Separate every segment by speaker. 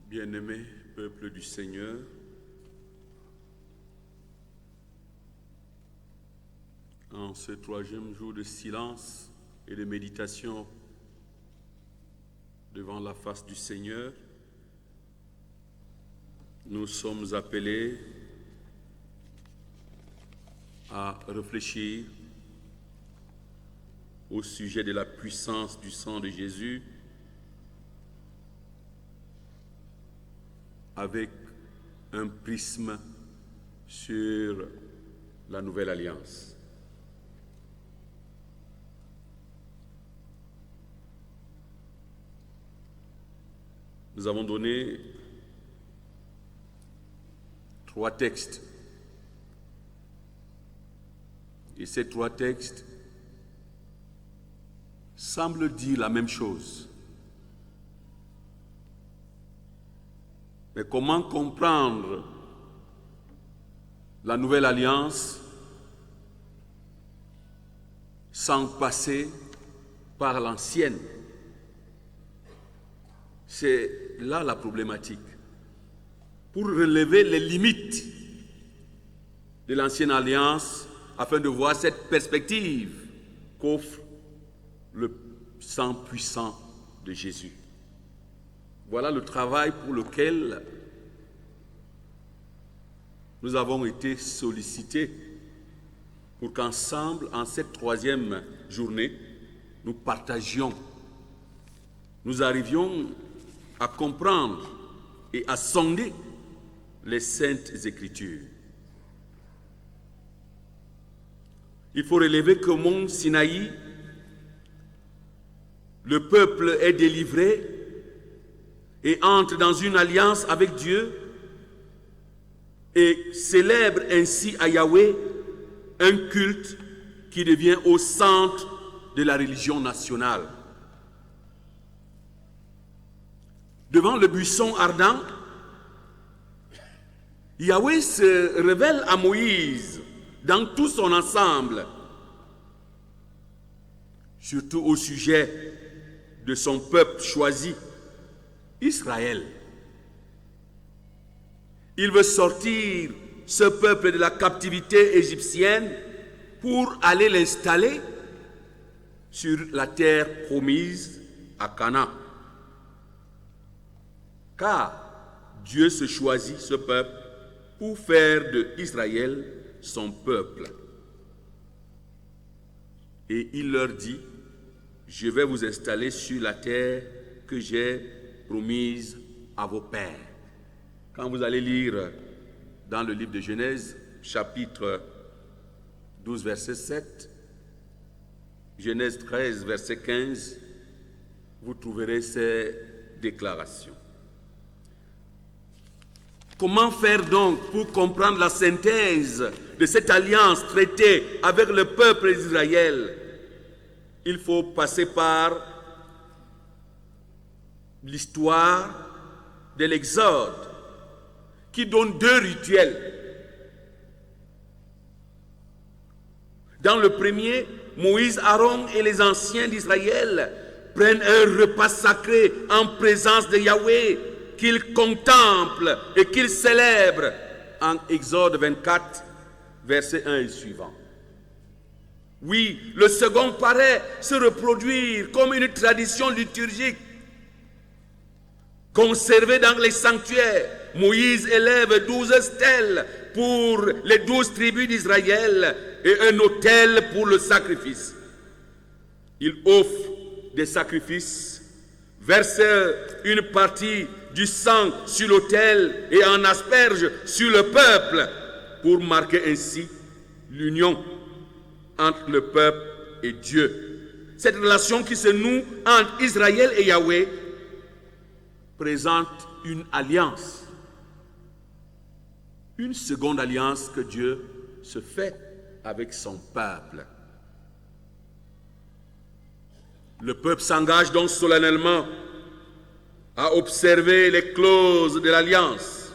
Speaker 1: Bien-aimé peuple du Seigneur, en ce troisième jour de silence et de méditation devant la face du Seigneur, nous sommes appelés à réfléchir au sujet de la puissance du sang de Jésus avec un prisme sur la nouvelle alliance. Nous avons donné 3 textes. Et ces 3 textes semblent dire la même chose. Mais comment comprendre la nouvelle alliance sans passer par l'ancienne? C'est là la problématique. Pour relever les limites de l'ancienne alliance, afin de voir cette perspective qu'offre le sang puissant de Jésus. Voilà le travail pour lequel nous avons été sollicités pour qu'ensemble, en cette 3e journée, nous partagions, nous arrivions à comprendre et à sonder les Saintes Écritures. Il faut relever qu'au mont Sinaï, le peuple est délivré et entre dans une alliance avec Dieu et célèbre ainsi à Yahweh un culte qui devient au centre de la religion nationale. Devant le buisson ardent, Yahweh se révèle à Moïse dans tout son ensemble, surtout au sujet de son peuple choisi, Israël. Il veut sortir ce peuple de la captivité égyptienne pour aller l'installer sur la terre promise à Canaan. Car Dieu se choisit ce peuple pour faire de Israël son peuple. Et il leur dit, je vais vous installer sur la terre que j'ai promise à vos pères. Quand vous allez lire dans le livre de Genèse, chapitre 12, verset 7, Genèse 13, verset 15, vous trouverez ces déclarations. Comment faire donc pour comprendre la synthèse de cette alliance traitée avec le peuple d'Israël? Il faut passer par l'histoire de l'Exode, qui donne 2 rituels. Dans le premier, Moïse, Aaron et les anciens d'Israël prennent un repas sacré en présence de Yahweh, qu'ils contemplent et qu'ils célèbrent en Exode 24, verset 1 et suivant. Oui, le second paraît se reproduire comme une tradition liturgique conservée dans les sanctuaires. Moïse élève 12 stèles pour les 12 tribus d'Israël et un autel pour le sacrifice. Il offre des sacrifices, verse une partie du sang sur l'autel et en asperge sur le peuple pour marquer ainsi l'union entre le peuple et Dieu. Cette relation qui se noue entre Israël et Yahweh présente une alliance. Une seconde alliance que Dieu se fait avec son peuple. Le peuple s'engage donc solennellement à observer les clauses de l'alliance.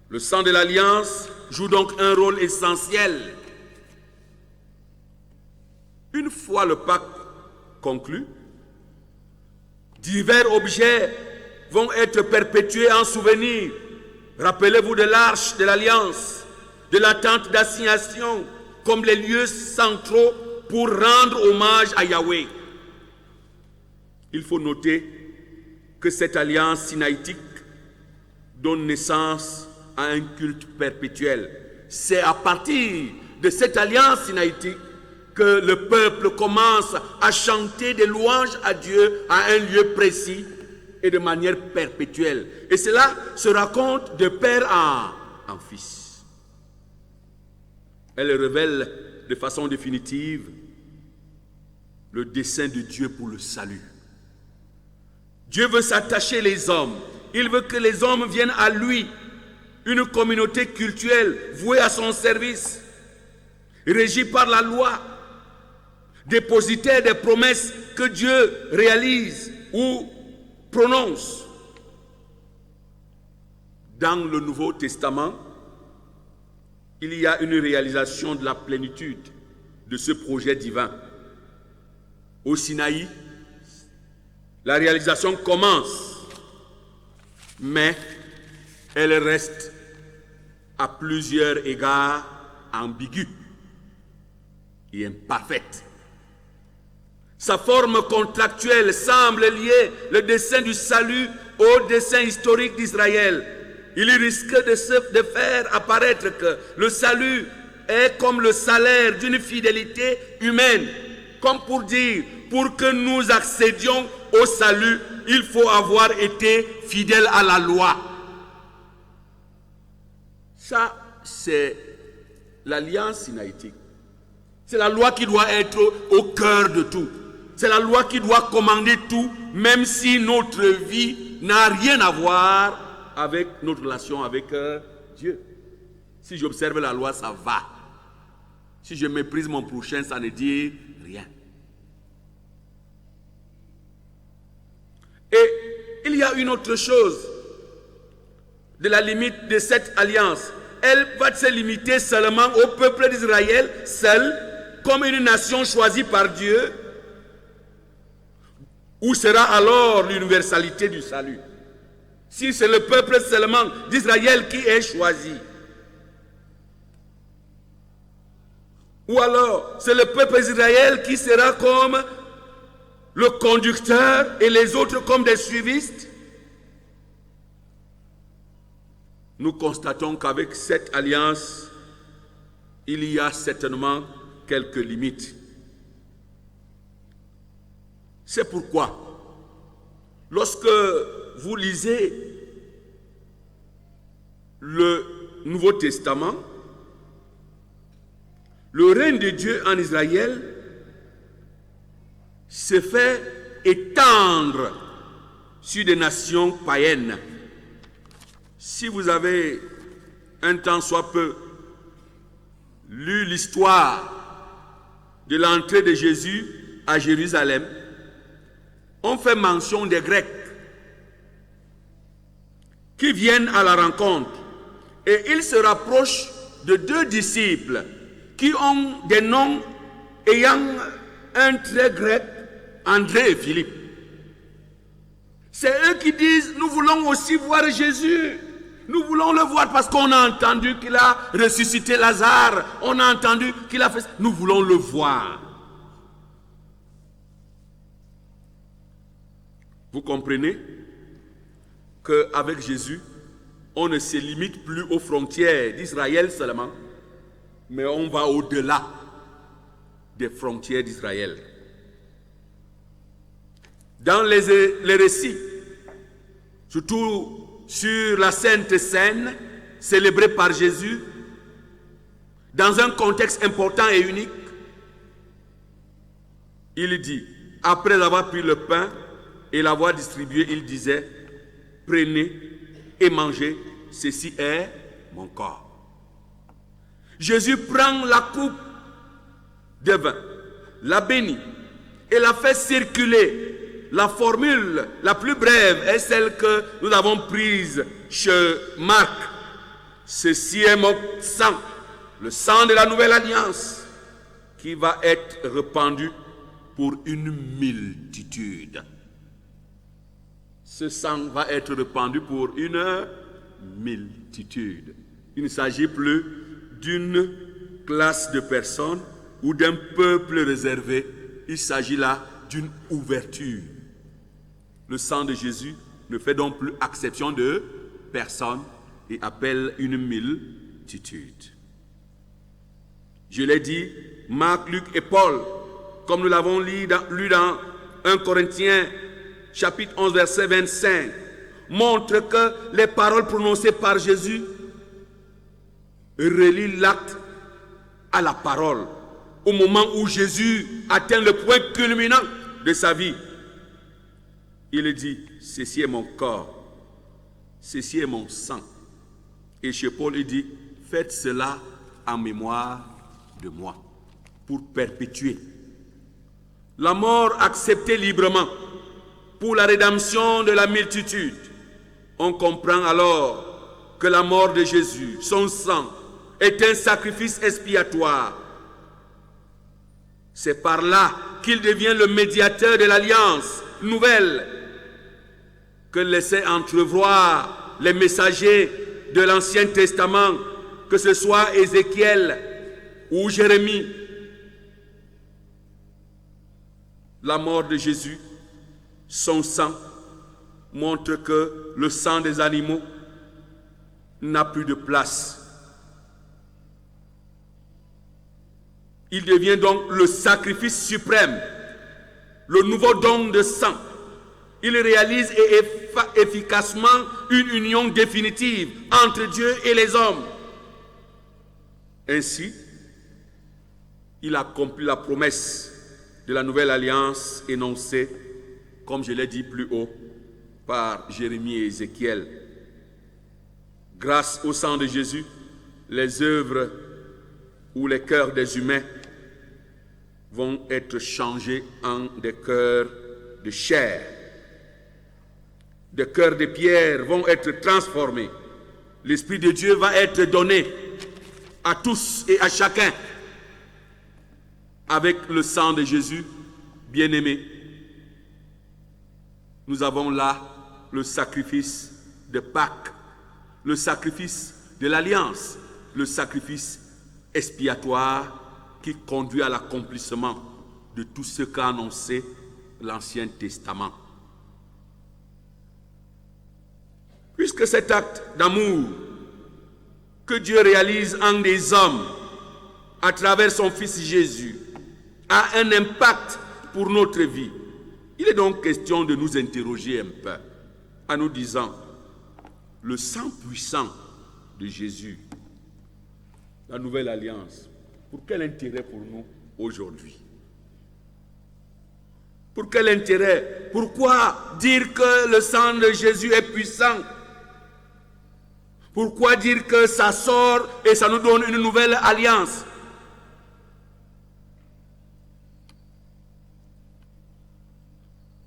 Speaker 1: Le sang de l'alliance joue donc un rôle essentiel. Une fois le pacte conclu, divers objets vont être perpétués en souvenir. Rappelez-vous de l'arche de l'alliance, de la tente d'assignation, comme les lieux centraux pour rendre hommage à Yahweh. Il faut noter que cette alliance sinaïtique donne naissance à un culte perpétuel. C'est à partir de cette alliance sinaïtique que le peuple commence à chanter des louanges à Dieu à un lieu précis et de manière perpétuelle. Et cela se raconte de père en fils. Elle révèle de façon définitive le dessein de Dieu pour le salut. Dieu veut s'attacher les hommes. Il veut que les hommes viennent à lui. Une communauté cultuelle vouée à son service, régie par la loi, dépositaire des promesses que Dieu réalise ou prononce. Dans le Nouveau Testament, il y a une réalisation de la plénitude de ce projet divin. Au Sinaï, la réalisation commence, mais elle reste à plusieurs égards ambiguë et imparfaite. Sa forme contractuelle semble lier le dessein du salut au dessein historique d'Israël. Il risque de faire apparaître que le salut est comme le salaire d'une fidélité humaine, comme pour dire, pour que nous accédions au salut, il faut avoir été fidèle à la loi. Ça, c'est l'alliance sinaïtique. C'est la loi qui doit être au cœur de tout. C'est la loi qui doit commander tout, même si notre vie n'a rien à voir avec notre relation avec Dieu. Si j'observe la loi, ça va. Si je méprise mon prochain, ça ne dit rien. Et il y a une autre chose de la limite de cette alliance. Elle va se limiter seulement au peuple d'Israël, seul, comme une nation choisie par Dieu. Où sera alors l'universalité du salut? Si c'est le peuple seulement d'Israël qui est choisi. Ou alors, c'est le peuple d'Israël qui sera comme le conducteur et les autres comme des suivistes. Nous constatons qu'avec cette alliance, il y a certainement quelques limites. C'est pourquoi, lorsque vous lisez le Nouveau Testament, le règne de Dieu en Israël se fait étendre sur des nations païennes. Si vous avez un temps soit peu lu l'histoire de l'entrée de Jésus à Jérusalem, on fait mention des Grecs qui viennent à la rencontre et ils se rapprochent de deux disciples qui ont des noms ayant un trait grec, André et Philippe. C'est eux qui disent, nous voulons aussi voir Jésus. Nous voulons le voir parce qu'on a entendu qu'il a ressuscité Lazare. On a entendu qu'il a fait... Nous voulons le voir. Vous comprenez qu'avec Jésus, on ne se limite plus aux frontières d'Israël seulement, mais on va au-delà des frontières d'Israël. Dans les récits, surtout sur la Sainte Seine, célébrée par Jésus, dans un contexte important et unique, il dit, après avoir pris le pain et l'avoir distribué, il disait, prenez et mangez, ceci est mon corps. Jésus prend la coupe de vin, la bénit et la fait circuler. La formule la plus brève est celle que nous avons prise chez Marc. Ceci est mon sang, le sang de la nouvelle alliance, qui va être répandu pour une multitude. ce sang va être répandu pour une multitude. Il ne s'agit plus d'une classe de personnes ou d'un peuple réservé. Il s'agit là d'une ouverture. Le sang de Jésus ne fait donc plus exception de personne et appelle une multitude. Je l'ai dit, Marc, Luc et Paul, comme nous l'avons lu dans 1 Corinthiens, chapitre 11, verset 25, montrent que les paroles prononcées par Jésus relient l'acte à la parole. Au moment où Jésus atteint le point culminant de sa vie, il dit, ceci est mon corps, ceci est mon sang. Et chez Paul, il dit, faites cela en mémoire de moi, pour perpétuer. La mort acceptée librement pour la rédemption de la multitude. On comprend alors que la mort de Jésus, son sang, est un sacrifice expiatoire. C'est par là qu'il devient le médiateur de l'alliance nouvelle que laissaient entrevoir les messagers de l'Ancien Testament, que ce soit Ézéchiel ou Jérémie. La mort de Jésus, son sang, montre que le sang des animaux n'a plus de place. Il devient donc le sacrifice suprême, le nouveau don de sang. Il réalise efficacement une union définitive entre Dieu et les hommes. Ainsi, il accomplit la promesse de la nouvelle alliance énoncée, comme je l'ai dit plus haut, par Jérémie et Ézéchiel. Grâce au sang de Jésus, les œuvres ou les cœurs des humains vont être changés en des cœurs de chair. Des cœurs de pierre vont être transformés. L'Esprit de Dieu va être donné à tous et à chacun. Avec le sang de Jésus, bien-aimé, nous avons là le sacrifice de Pâques, le sacrifice de l'Alliance, le sacrifice expiatoire qui conduit à l'accomplissement de tout ce qu'a annoncé l'Ancien Testament. Puisque cet acte d'amour que Dieu réalise en des hommes à travers son Fils Jésus a un impact pour notre vie, il est donc question de nous interroger un peu en nous disant, le sang puissant de Jésus, la nouvelle alliance, pour quel intérêt pour nous aujourd'hui? Pour quel intérêt? Pourquoi dire que le sang de Jésus est puissant? Pourquoi dire que ça sort et ça nous donne une nouvelle alliance?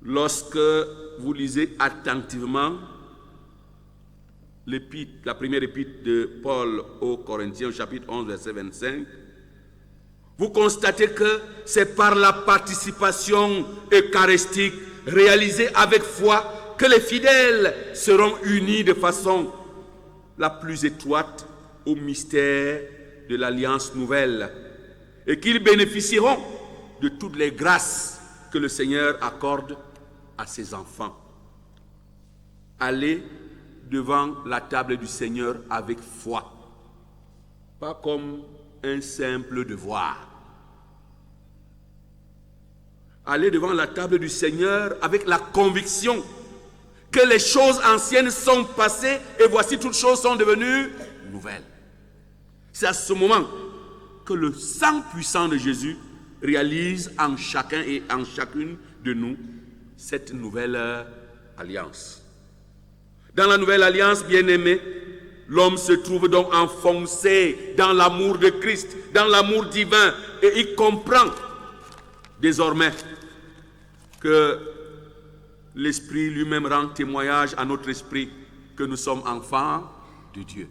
Speaker 1: Lorsque vous lisez attentivement la première épître de Paul aux Corinthiens, chapitre 11, verset 25, vous constatez que c'est par la participation eucharistique réalisée avec foi que les fidèles seront unis de façon la plus étroite au mystère de l'alliance nouvelle et qu'ils bénéficieront de toutes les grâces que le Seigneur accorde à ses enfants. Allez devant la table du Seigneur avec foi, pas comme un simple devoir. Allez devant la table du Seigneur avec la conviction que les choses anciennes sont passées et voici toutes choses sont devenues nouvelles. C'est à ce moment que le sang puissant de Jésus réalise en chacun et en chacune de nous cette nouvelle alliance. Dans la nouvelle alliance, bien-aimé, l'homme se trouve donc enfoncé dans l'amour de Christ, dans l'amour divin, et il comprend désormais que l'Esprit lui-même rend témoignage à notre esprit que nous sommes enfants de Dieu.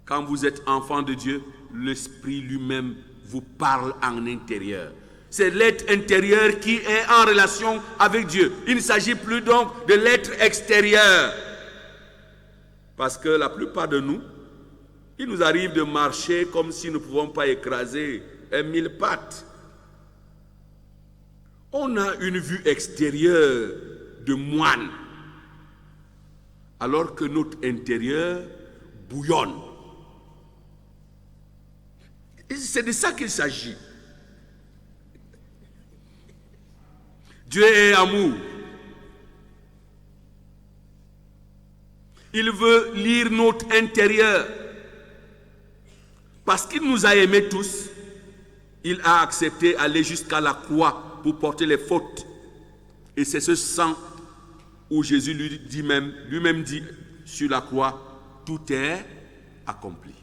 Speaker 1: Quand vous êtes enfant de Dieu, l'Esprit lui-même vous parle en intérieur. C'est l'être intérieur qui est en relation avec Dieu. Il ne s'agit plus donc de l'être extérieur. Parce que la plupart de nous, il nous arrive de marcher comme si nous ne pouvons pas écraser un 1000 pattes. On a une vue extérieure de moine, alors que notre intérieur bouillonne. Et c'est de ça qu'il s'agit. Dieu est amour. Il veut lire notre intérieur. Parce qu'il nous a aimés tous, il a accepté d'aller jusqu'à la croix pour porter les fautes. Et c'est ce sang où Jésus lui-même dit sur la croix, tout est accompli.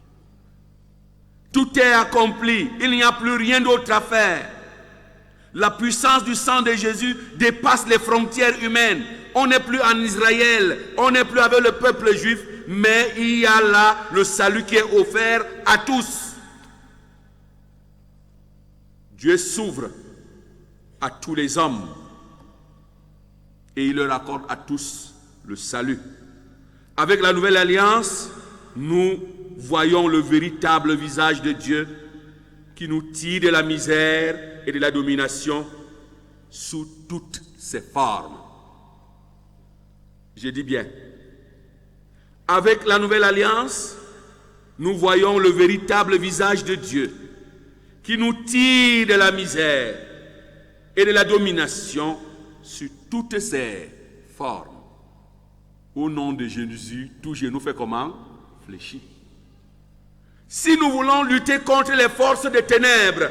Speaker 1: Tout est accompli. Il n'y a plus rien d'autre à faire. La puissance du sang de Jésus dépasse les frontières humaines. On n'est plus en Israël, on n'est plus avec le peuple juif, mais il y a là le salut qui est offert à tous. Dieu s'ouvre à tous les hommes et il leur accorde à tous le salut. Avec la nouvelle alliance, nous voyons le véritable visage de Dieu qui nous tire de la misère et de la domination sous toutes ses formes. Je dis bien, avec la nouvelle alliance, nous voyons le véritable visage de Dieu qui nous tire de la misère et de la domination sur toutes ses formes. Au nom de Jésus, tout genou fait comment? Fléchit. Si nous voulons lutter contre les forces des ténèbres,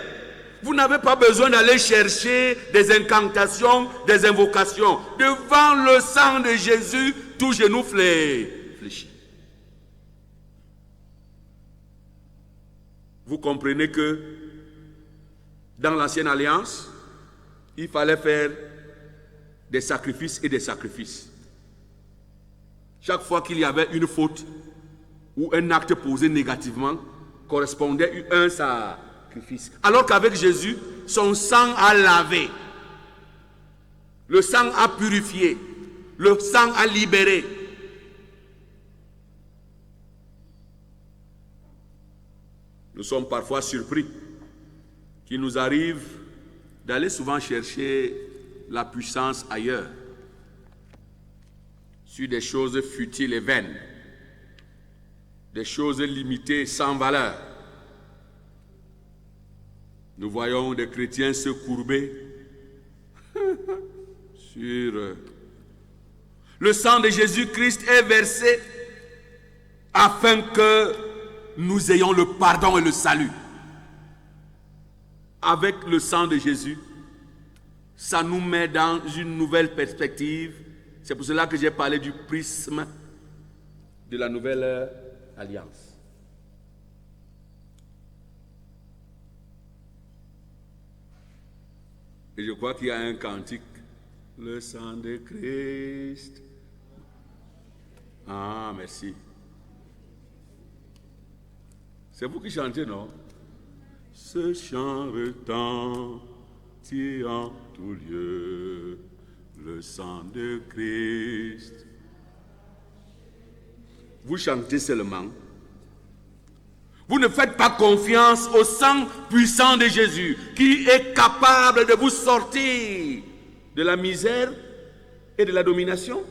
Speaker 1: vous n'avez pas besoin d'aller chercher des incantations, des invocations. Devant le sang de Jésus, tout genou fléchit. Vous comprenez que dans l'ancienne alliance, il fallait faire des sacrifices et des sacrifices. Chaque fois qu'il y avait une faute ou un acte posé négativement, correspondait à un sacrifice. Alors qu'avec Jésus, son sang a lavé, le sang a purifié, le sang a libéré. Nous sommes parfois surpris qu'il nous arrive d'aller souvent chercher la puissance ailleurs, sur des choses futiles et vaines, des choses limitées sans valeur. Nous voyons des chrétiens se courber sur... Le sang de Jésus-Christ est versé afin que nous ayons le pardon et le salut. Avec le sang de Jésus, ça nous met dans une nouvelle perspective. C'est pour cela que j'ai parlé du prisme de la nouvelle alliance. Et je crois qu'il y a un cantique. Le sang de Christ. Ah, merci. C'est vous qui chantez, non? Ce chant retentit en tout lieu, le sang de Christ. Vous chantez seulement. Vous ne faites pas confiance au sang puissant de Jésus qui est capable de vous sortir de la misère et de la domination.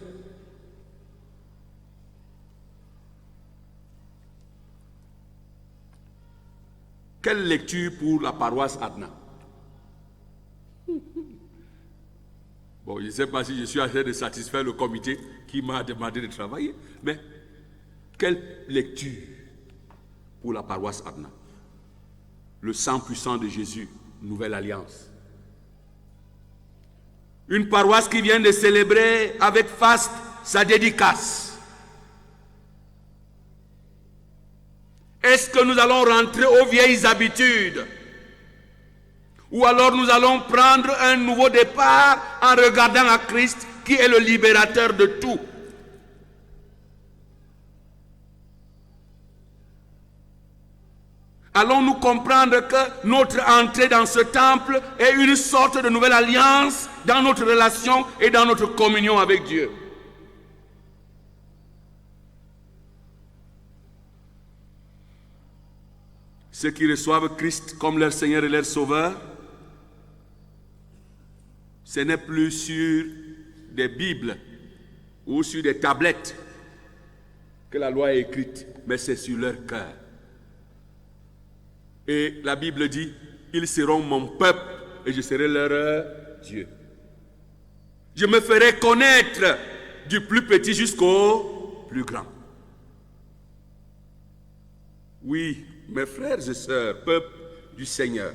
Speaker 1: Quelle lecture pour la paroisse Adna? Bon, je ne sais pas si je suis en train de satisfaire le comité qui m'a demandé de travailler, mais quelle lecture pour la paroisse Adna? Le sang puissant de Jésus, nouvelle alliance. Une paroisse qui vient de célébrer avec faste sa dédicace. Est-ce que nous allons rentrer aux vieilles habitudes? Ou alors nous allons prendre un nouveau départ en regardant à Christ qui est le libérateur de tout? allons-nous comprendre que notre entrée dans ce temple est une sorte de nouvelle alliance dans notre relation et dans notre communion avec Dieu. Ceux qui reçoivent Christ comme leur Seigneur et leur Sauveur, ce n'est plus sur des Bibles ou sur des tablettes que la loi est écrite, mais c'est sur leur cœur. Et la Bible dit, ils seront mon peuple et je serai leur Dieu. Je me ferai connaître du plus petit jusqu'au plus grand. Oui, mes frères et sœurs, peuple du Seigneur,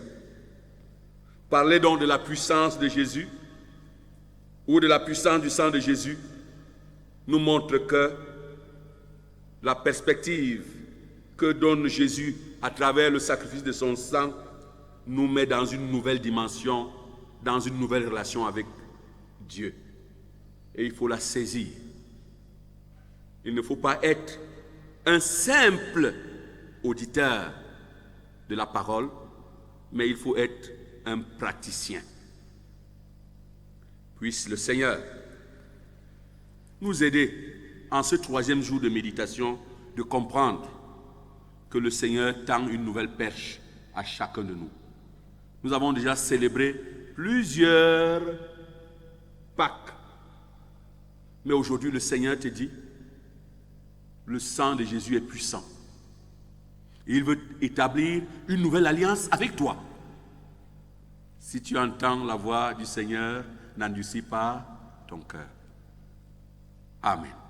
Speaker 1: parler donc de la puissance de Jésus ou de la puissance du sang de Jésus nous montre que la perspective que donne Jésus à travers le sacrifice de son sang nous met dans une nouvelle dimension, dans une nouvelle relation avec Dieu. Et il faut la saisir. Il ne faut pas être un simple auditeur de la parole, mais il faut être un praticien. Puisse le Seigneur nous aider en ce 3e jour de méditation de comprendre que le Seigneur tend une nouvelle perche à chacun de nous. Nous avons déjà célébré plusieurs Pâques, mais aujourd'hui le Seigneur te dit, le sang de Jésus est puissant. Il veut établir une nouvelle alliance avec toi. Si tu entends la voix du Seigneur, n'endurcis pas ton cœur. Amen.